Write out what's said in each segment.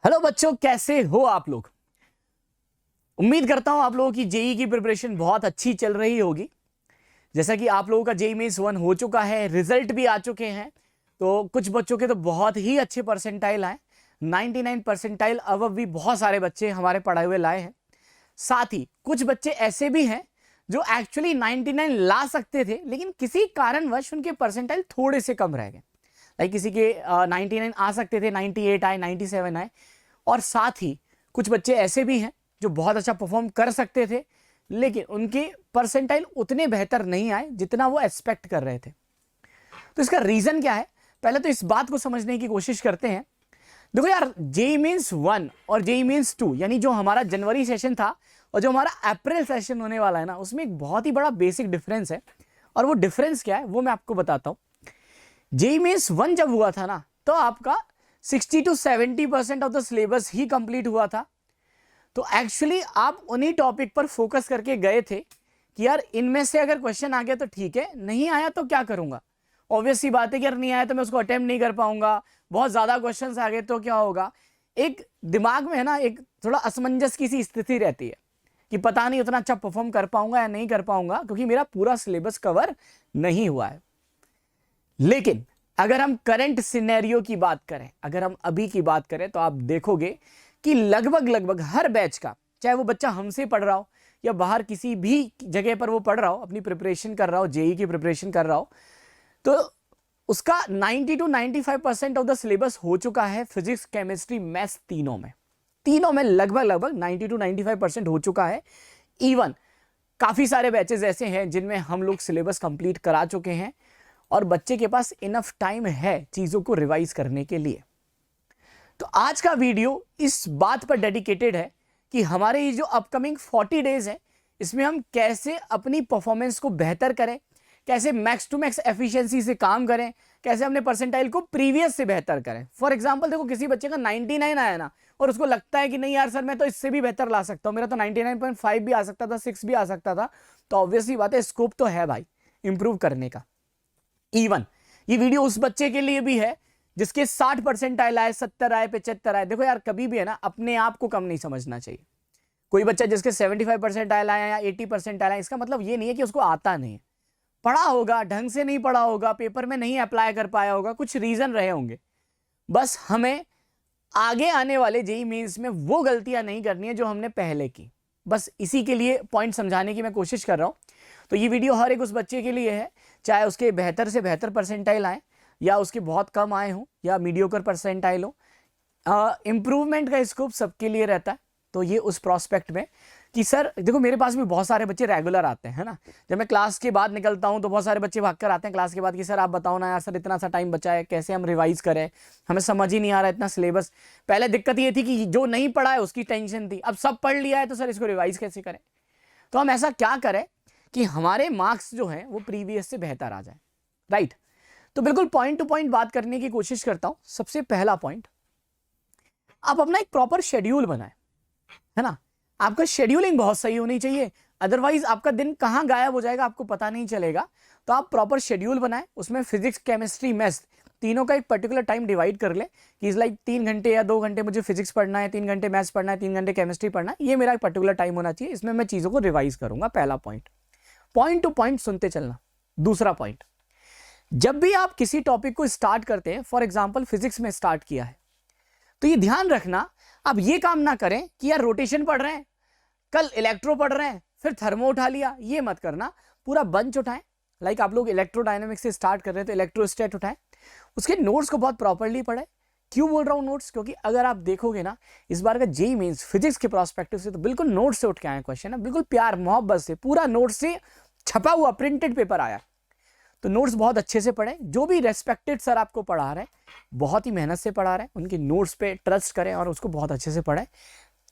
Hello बच्चों, कैसे हो आप लोग। उम्मीद करता हूं आप लोगों की जेई की प्रिपरेशन बहुत अच्छी चल रही होगी। जैसा कि आप लोगों का जेई मेंस 1 हो चुका है, रिजल्ट भी आ चुके हैं। तो कुछ बच्चों के तो बहुत ही अच्छे परसेंटाइल आए, 99 परसेंटाइल अब भी बहुत सारे बच्चे हमारे पढ़ाए हुए लाए हैं। साथ ही कुछ बच्चे ऐसे भी हैं जो एक्चुअली 99 ला सकते थे, लेकिन किसी कारणवश उनके परसेंटाइल थोड़े से कम रह गए। लाइक किसी के 99 आ सकते थे, 98 आए, 97 आए। और साथ ही कुछ बच्चे ऐसे भी हैं जो बहुत अच्छा परफॉर्म कर सकते थे, लेकिन उनके परसेंटाइल उतने बेहतर नहीं आए जितना वो एक्सपेक्ट कर रहे थे। तो इसका रीजन क्या है, पहले तो इस बात को समझने की कोशिश करते हैं। देखो यार, जेई मीन्स 1 और जेई मीन्स 2 यानी जो हमारा जनवरी सेशन था और जो हमारा अप्रैल सेशन होने वाला है ना, उसमें एक बहुत ही बड़ा बेसिक डिफरेंस है। और वो डिफरेंस क्या है वो मैं आपको बताता हूं। जेई मीन्स 1 जब हुआ था ना, तो आपका 60 to 70% of the syllabus he complete हुआ था। तो एक्चुअली आप उन्हीं टॉपिक पर फोकस करके गए थे कि यार इनमें से अगर क्वेश्चन आ गया तो ठीक है, नहीं आया तो क्या करूंगा। ऑब्वियस सी बात है कि यार नहीं आया तो मैं उसको अटेम्प्ट नहीं कर पाऊंगा, बहुत ज्यादा क्वेश्चंस आ गए तो क्या होगा। एक दिमाग में है ना, एक थोड़ा असमंजस की सी स्थिति रहती है कि पता नहीं उतना अच्छा परफॉर्म कर पाऊंगा या नहीं कर पाऊंगा, क्योंकि मेरा पूरा सिलेबस कवर नहीं हुआ है। लेकिन अगर हम करंट सिनेरियो की बात करें, अगर हम अभी की बात करें, तो आप देखोगे कि लगभग लगभग हर बैच का, चाहे वो बच्चा हमसे पढ़ रहा हो या बाहर किसी भी जगह पर वो पढ़ रहा हो, अपनी प्रिपरेशन कर रहा हो, जेई की प्रिपरेशन कर रहा हो, तो उसका 90 to 95% ऑफ द सिलेबस हो चुका है। फिजिक्स, केमिस्ट्री, मैथ्स तीनों में लगभग लगभग 90 to 95% हो चुका है। इवन काफी सारे बैचेस ऐसे हैं जिनमें हम लोग सिलेबस कंप्लीट करा चुके हैं और बच्चे के पास इनफ टाइम है चीजों को रिवाइज करने के लिए। तो आज का वीडियो इस बात पर डेडिकेटेड है कि हमारे ये जो अपकमिंग 40 डेज है, इसमें हम कैसे अपनी परफॉर्मेंस को बेहतर करें, कैसे मैक्स टू मैक्स एफिशिएंसी से काम करें, कैसे अपने परसेंटाइल को प्रीवियस से बेहतर करें। फॉर एग्जांपल देखो, किसी बच्चे का 99 आया ना और उसको लगता है कि नहीं यार सर, मैं तो इससे भी बेहतर ला सकता हूं, मेरा तो 99.5 भी आ सकता था, 6 भी आ सकता था। तो ऑब्वियसली बात है, स्कोप तो है भाई इंप्रूव करने का। इवन ये वीडियो उस बच्चे के लिए भी है जिसके 60 परसेंटाइल आए, 70 आए, 75 आए। देखो यार, कभी भी है ना, अपने आप को कम नहीं समझना चाहिए। कोई बच्चा जिसके 75 परसेंटाइल आया या 80 परसेंटाइल आया, इसका मतलब ये नहीं है कि उसको आता नहीं है। पढ़ा होगा, ढंग से नहीं पढ़ा होगा, पेपर में नहीं अप्लाई कर पाया होगा, कुछ रीजन रहे होंगे। बस हमें आगे आने वाले जेई मेंस में वो गलतियां नहीं करनी है जो हमने पहले की। बस इसी के लिए पॉइंट समझाने की मैं कोशिश कर रहा हूं। तो ये वीडियो हर एक उस बच्चे के लिए है, चाहे उसके बेहतर से बेहतर परसेंटाइल आए या उसके बहुत कम आए हों या मीडियोकर परसेंटाइल हो। इंप्रूवमेंट का स्कोप सबके लिए रहता है। तो ये उस प्रोस्पेक्ट में कि सर देखो, मेरे पास भी बहुत सारे बच्चे रेगुलर आते हैं, है ना। जब मैं क्लास के बाद निकलता हूं तो बहुत सारे बच्चे भागकर आते हैं क्लास के बाद कि सर आप बताओ ना यार, सर इतना सा टाइम बचा है, कैसे हम रिवाइज करें, हमें समझ ही नहीं आ रहा इतना सिलेबस। पहले दिक्कत ये थी कि जो नहीं पढ़ा है उसकी टेंशन थी, अब सब पढ़ लिया है तो सर इसको रिवाइज कैसे करें। तो हम ऐसा क्या करें कि हमारे मार्क्स जो है वो प्रीवियस से बेहतर आ जाए, राइट। तो बिल्कुल पॉइंट टू पॉइंट बात करने की कोशिश करता हूं। सबसे पहला पॉइंट, आप अपना एक प्रॉपर शेड्यूल बनाएं, है ना। आपका शेड्यूलिंग बहुत सही होनी चाहिए, अदरवाइज आपका दिन कहां गायब हो जाएगा आपको पता नहीं चलेगा। तो आप प्रॉपर शेड्यूल बनाएं, उसमें फिजिक्स, केमिस्ट्री, मैथ्स तीनों का एक पर्टिकुलर टाइम डिवाइड कर ले कि इस लाइक 3 घंटे या 2 घंटे मुझे फिजिक्स पढ़ना है, 3 घंटे मैथ्स पढ़ना है, 3 घंटे केमिस्ट्री पढ़ना है। ये मेरा एक पर्टिकुलर टाइम होना चाहिए, इसमें मैं चीजों को रिवाइज करूंगा। पहला पॉइंट, पॉइंट टू पॉइंट सुनते चलना। दूसरा पॉइंट, जब भी आप किसी टॉपिक को स्टार्ट करते हैं, फॉर एग्जाम्पल फिजिक्स में स्टार्ट किया है, तो ये ध्यान रखना आप ये काम ना करें कि यार रोटेशन पढ़ रहे हैं, कल इलेक्ट्रो पढ़ रहे हैं, फिर थर्मो उठा लिया। ये मत करना, पूरा बंच उठाएं। लाइक आप लोग इलेक्ट्रोडायनेमिक्स से स्टार्ट कर रहे हैं तो इलेक्ट्रोस्टैट उठाएं, उसके नोट्स को बहुत प्रॉपर्ली पढ़ें। क्यों बोल रहा हूं नोट्स, क्योंकि अगर आप देखोगे ना इस बार का जेईई मेंस फिजिक्स के प्रोस्पेक्टिव से, तो बिल्कुल नोट से उठ के आए क्वेश्चन है, बिल्कुल प्यार मोहब्बत से, पूरा नोट से छपा हुआ प्रिंटेड पेपर आया। तो नोट्स बहुत अच्छे से पढ़ें। जो भी रेस्पेक्टेड सर आपको पढ़ा रहे हैं, बहुत ही मेहनत से पढ़ा रहे हैं, उनके नोट्स पे ट्रस्ट करें और उसको बहुत अच्छे से पढ़ें।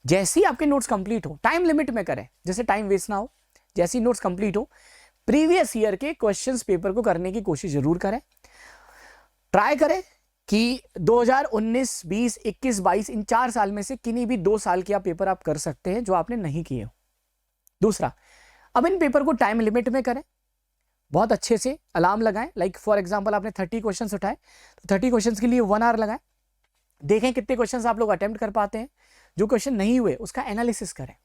जैसे ही आपके नोट्स कंप्लीट हो, टाइम लिमिट में करें, जैसे टाइम वेस्ट ना हो। जैसे ही नोट्स कंप्लीट हो, प्रीवियस ईयर के क्वेश्चंस पेपर को करने की कोशिश जरूर करें। ट्राई करें कि 2019, 20, 21, 22 इन 4 साल में से किन्हीं भी 2 साल के आप पेपर आप कर सकते हैं जो आपने नहीं किए हो। दूसरा, अब इन पेपर को टाइम लिमिट में करें, बहुत अच्छे से अलार्म लगाएं। लाइक फॉर एग्जांपल आपने 30 क्वेश्चंस उठाए तो 30 क्वेश्चंस के लिए 1 आवर लगाएं। देखें कितने क्वेश्चंस आप लोग अटेम्प्ट कर पाते हैं, जो क्वेश्चन नहीं हुए उसका एनालिसिस करें,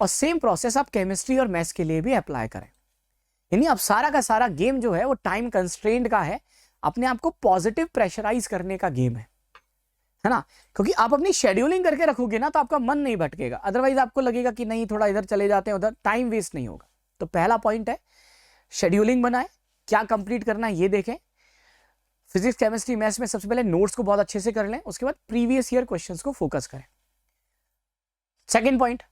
और सेम प्रोसेस आप केमिस्ट्री और मैथ्स के लिए भी अप्लाई करें। यानी अब सारा का सारा गेम जो है वो टाइम कंस्ट्रेंट का है, अपने आप को पॉजिटिव प्रेशराइज करने का गेम है ना, क्योंकि आप अपनी शेड्यूलिंग करके रखोगे ना तो आपका मन नहीं भटकेगा, अदरवाइज आपको लगेगा कि नहीं थोड़ा इधर चले जाते हैं उधर, टाइम वेस्ट नहीं होगा। तो पहला पॉइंट है शेड्यूलिंग बनाए, क्या कंप्लीट करना है ये देखें, फिजिक्स केमिस्ट्री मैथ्स में सबसे पहले नोट्स को बहुत अच्छे से कर लें, उसके बाद प्रीवियस ईयर क्वेश्चंस को फोकस करें। Second point,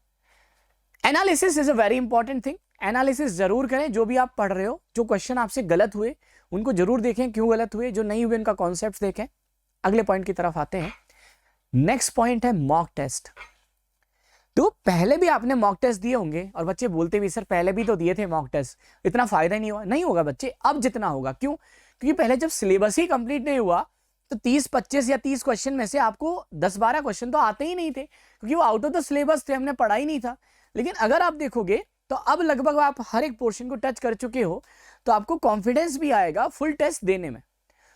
analysis is a very important thing, analysis जरूर करें, जो भी आप पढ़ रहे हो, जो क्वेश्चन आपसे गलत हुए उनको जरूर देखें क्यों गलत हुए, जो नहीं हुए उनका कॉन्सेप्ट देखें। अगले पॉइंट की तरफ आते हैं, नेक्स्ट पॉइंट है मॉक टेस्ट। तो पहले भी आपने मॉक टेस्ट दिए होंगे और बच्चे बोलते भी सर पहले भी तो दिए थे मॉक टेस्ट, इतना फायदा नहीं हुआ। नहीं होगा बच्चे, अब जितना होगा, क्यों? क्योंकि पहले जब सिलेबस ही कंप्लीट नहीं हुआ तो 30-25 या 30 क्वेश्चन में से आपको 10-12 क्वेश्चन तो आते ही नहीं थे, क्योंकि वो आउट ऑफ द सिलेबस थे, हमने पढ़ा ही नहीं था। लेकिन अगर आप देखोगे तो अब लगभग आप हर एक पोर्शन को टच कर चुके हो, तो आपको कॉन्फिडेंस भी आएगा फुल टेस्ट देने में।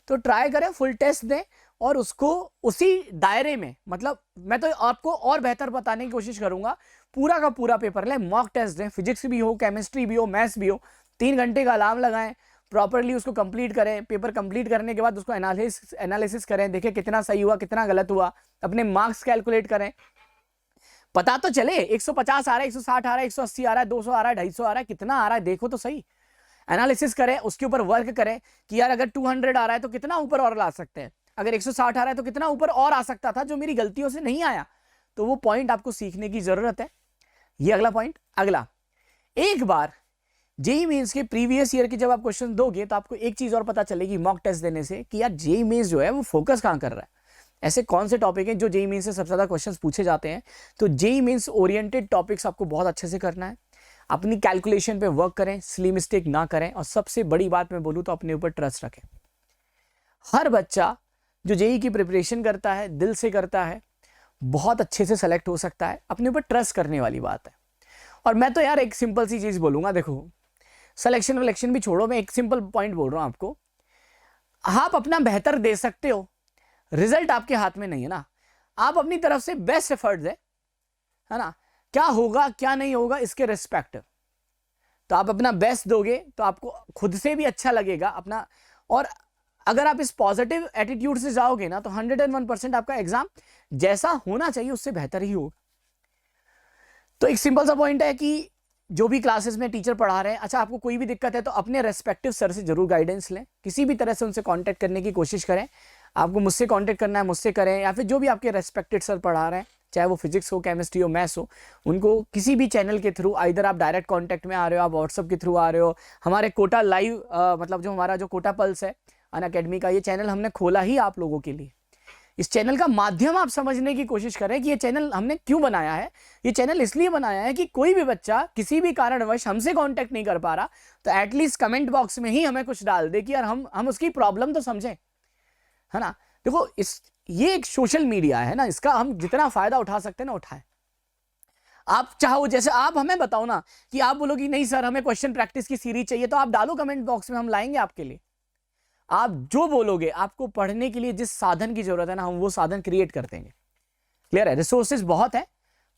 तो ट्राई करें फुल टेस्ट दें, और उसको उसी दायरे में, मतलब मैं तो आपको और बेहतर बताने की कोशिश करूंगा, पूरा का पूरा पेपर लें, मॉक टेस्ट दें, फिजिक्स भी हो, केमिस्ट्री भी हो, मैथ्स भी हो, 3 घंटे का अलार्म लगाएं, प्रॉपरली उसको कंप्लीट करें। पेपर कंप्लीट करने के बाद उसको एनालिसिस करें, देखें कितना सही हुआ कितना गलत हुआ, अपने मार्क्स कैलकुलेट करें, पता तो चले 150 आ रहा है, 160 आ रहा है, 180 आ रहा है, 200 आ रहा है, 250 आ रहा है, कितना आ रहा है देखो तो सही, एनालिसिस करें, उसके ऊपर वर्क करें कि यार अगर 200 आ रहा है तो कितना ऊपर और ला सकते हैं, अगर 160 आ रहा है तो कितना ऊपर और आ सकता था जो मेरी गलतियों से नहीं आया। तो वो पॉइंट आपको सीखने की जरूरत है। ये अगला पॉइंट। अगला, एक बार जेईई मेंस के प्रीवियस ईयर के जब आप क्वेश्चन दोगे तो आपको एक चीज और पता चलेगी मॉक टेस्ट देने से, कि यार जेईई मेंस जो है वो फोकस कहां कर रहा है, ऐसे कौन से टॉपिक हैं जो जेईई मेंस से सबसे ज्यादा क्वेश्चंस पूछे जाते हैं। तो जेईई मेंस ओरिएंटेड टॉपिक्स आपको बहुत अच्छे से करना है, अपनी कैलकुलेशन पे वर्क करें, सिली मिस्टेक ना करें, और सबसे बड़ी बात मैं बोलूं तो अपने ऊपर ट्रस्ट रखें। हर बच्चा जो जेईई की प्रिपरेशन करता है, दिल से करता है, बहुत अच्छे से सेलेक्ट हो सकता है, अपने ऊपर ट्रस्ट करने वाली बात है। और मैं तो यार एक सिंपल सी चीज बोलूंगा, देखो सिलेक्शन विलेक्शन भी छोड़ो, मैं एक सिंपल पॉइंट बोल रहा हूं आपको, आप अपना बेहतर दे सकते हो, रिजल्ट आपके हाथ में नहीं है ना, आप अपनी तरफ से बेस्ट एफर्ट दें, है ना, क्या होगा क्या नहीं होगा इसके रिस्पेक्ट, तो आप अपना बेस्ट दोगे तो आपको खुद से भी अच्छा लगेगा अपना, और अगर आप इस पॉजिटिव एटीट्यूड से जाओगे ना तो 101% आपका एग्जाम जैसा होना चाहिए उससे बेहतर ही होगा। तो एक सिंपल सा पॉइंट है कि जो भी क्लासेस में टीचर पढ़ा रहे हैं, अच्छा आपको कोई भी दिक्कत है तो अपने रेस्पेक्टिव सर से जरूर गाइडेंस लें, किसी भी तरह से उनसे कांटेक्ट करने की कोशिश करें, आपको मुझसे कांटेक्ट करना है मुझसे करें, या फिर जो भी आपके रेस्पेक्टेड सर पढ़ा रहे हैं, चाहे वो फिजिक्स हो, केमिस्ट्री हो, मैथ्स हो, उनको किसी भी चैनल के थ्रू, आइदर आप डायरेक्ट कांटेक्ट में आ रहे हो, आप व्हाट्सअप के थ्रू आ रहे हो, हमारे कोटा लाइव मतलब जो हमारा जो कोटा पल्स है अनअकैडमी का, ये चैनल हमने खोला ही आप लोगों के लिए। इस चैनल का माध्यम आप समझने की कोशिश करें कि ये चैनल हमने क्यों बनाया है। ये चैनल इसलिए बनाया है कि कोई भी बच्चा किसी भी कारणवश हमसे कांटेक्ट नहीं कर पा रहा तो एटलीस्ट कमेंट बॉक्स में ही हमें कुछ डाल दे कि यार हम उसकी प्रॉब्लम तो समझें, है ना। देखो ये एक सोशल मीडिया है ना, इसका हम जितना फायदा उठा सकते हैं ना उठाएं। आप चाहो, जैसे आप हमें बताओ ना कि आप बोलो कि नहीं सर हमें क्वेश्चन प्रैक्टिस की सीरीज चाहिए, तो आप डालो कमेंट बॉक्स में, हम लाएंगे आपके लिए। आप जो बोलोगे, आपको पढ़ने के लिए जिस साधन की जरूरत है ना, हम वो साधन क्रिएट कर देंगे। क्लियर है, रिसोर्सेज बहुत है,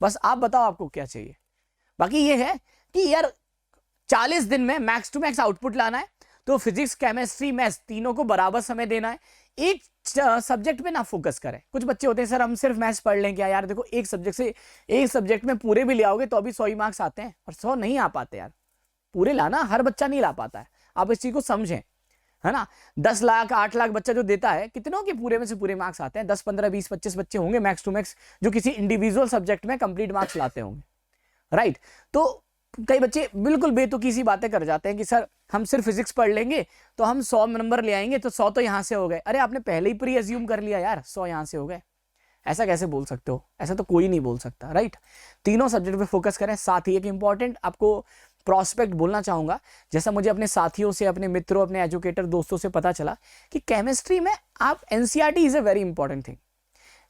बस आप बताओ आपको क्या चाहिए। बाकी ये है कि यार 40 दिन में मैक्स टू मैक्स आउटपुट लाना है, तो फिजिक्स केमिस्ट्री मैथ्स तीनों को बराबर समय देना है, एक सब्जेक्ट पे ना फोकस करें। कुछ बच्चे होते हैं सर हम सिर्फ मैथ्स पढ़ लें क्या, यार देखो एक सब्जेक्ट में पूरे भी ले आओगे तो अभी 100 ही मार्क्स आते हैं, और 100 नहीं आ पाते यार, पूरे लाना हर बच्चा नहीं ला पाता है, आप इस चीज को समझें, है ना। 10 लाख 8 लाख बच्चा जो देता है, कितनों के पूरे में से पूरे मार्क्स आते हैं? 10 15 20 25 बच्चे होंगे मैक्स टू मैक्स जो किसी इंडिविजुअल सब्जेक्ट में कंप्लीट मार्क्स लाते होंगे, राइट। तो कई बच्चे बिल्कुल बेतुकी सी बातें कर जाते हैं कि सर हम सिर्फ फिजिक्स पढ़ लेंगे तो हम 100 नंबर ले आएंगे, तो 100 तो यहां से हो गए। अरे आपने पहले ही प्री अज्यूम कर लिया यार 100 यहां से हो गए, ऐसा कैसे बोल सकते हो? ऐसा तो कोई नहीं बोल सकता, राइट। तीनों सब्जेक्ट पे फोकस करें। साथ ही एक इंपॉर्टेंट आपको प्रॉस्पेक्ट बोलना चाहूंगा, जैसा मुझे अपने साथियों से, अपने मित्रों, अपने एजुकेटर दोस्तों से पता चला कि केमिस्ट्री में आप NCERT is a very important thing.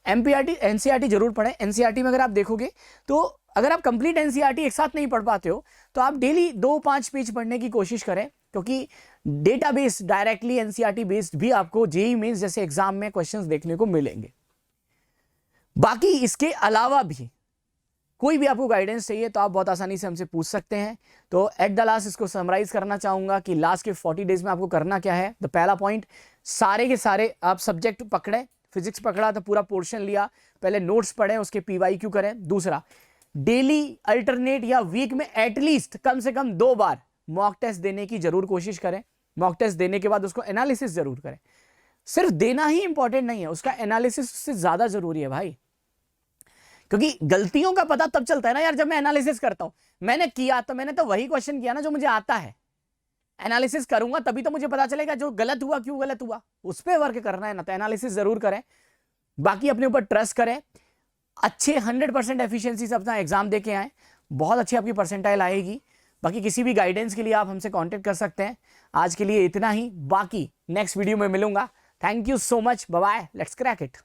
NCERT जरूर पढ़ें। एनसीईआरटी में अगर आप देखोगे तो अगर आप कंप्लीट एनसीईआरटी एक साथ नहीं पढ़ पाते हो तो आप डेली 2-5 पेज पढ़ने की कोशिश करें, क्योंकि डेटाबेस डायरेक्टली एनसीईआरटी बेस्ड भी आपको जेईई मेंस जैसे एग्जाम में क्वेश्चंस देखने को मिलेंगे। बाकी इसके अलावा भी कोई भी आपको गाइडेंस चाहिए तो आप बहुत आसानी से हमसे पूछ सकते हैं। तो एट द लास्ट इसको समराइज करना चाहूंगा कि लास्ट के 40 डेज में आपको करना क्या है। द पहला पॉइंट, सारे के सारे आप सब्जेक्ट पकड़े, फिजिक्स पकड़ा तो पूरा पोर्शन लिया, पहले नोट्स पढ़े, उसके PYQ करें। दूसरा, डेली अल्टरनेट या वीक में एटलीस्ट कम से कम 2 बार मॉक टेस्ट देने की जरूर कोशिश करें। मॉक टेस्ट देने के बाद उसको एनालिसिस जरूर करें। सिर्फ देना ही इंपॉर्टेंट नहीं है, उसका एनालिसिस से ज्यादा जरूरी है भाई, क्योंकि गलतियों का पता तब चलता है ना यार जब मैं एनालिसिस करता हूं। मैंने किया तो मैंने तो वही क्वेश्चन किया ना जो मुझे आता है, एनालिसिस करूंगा तभी तो मुझे पता चलेगा जो गलत हुआ क्यों गलत हुआ, उस पर वर्क करना है ना। तो एनालिसिस जरूर करें, बाकी अपने ऊपर ट्रस्ट करें, अच्छे 100% एफिशिएंसी से अपना एग्जाम देके आए, बहुत अच्छी आपकी परसेंटाइल आएगी। बाकी किसी भी गाइडेंस के लिए आप हमसे कांटेक्ट कर सकते हैं। आज के लिए इतना ही, बाकी नेक्स्ट वीडियो में मिलूंगा। Thank you so much, bye bye, let's crack it.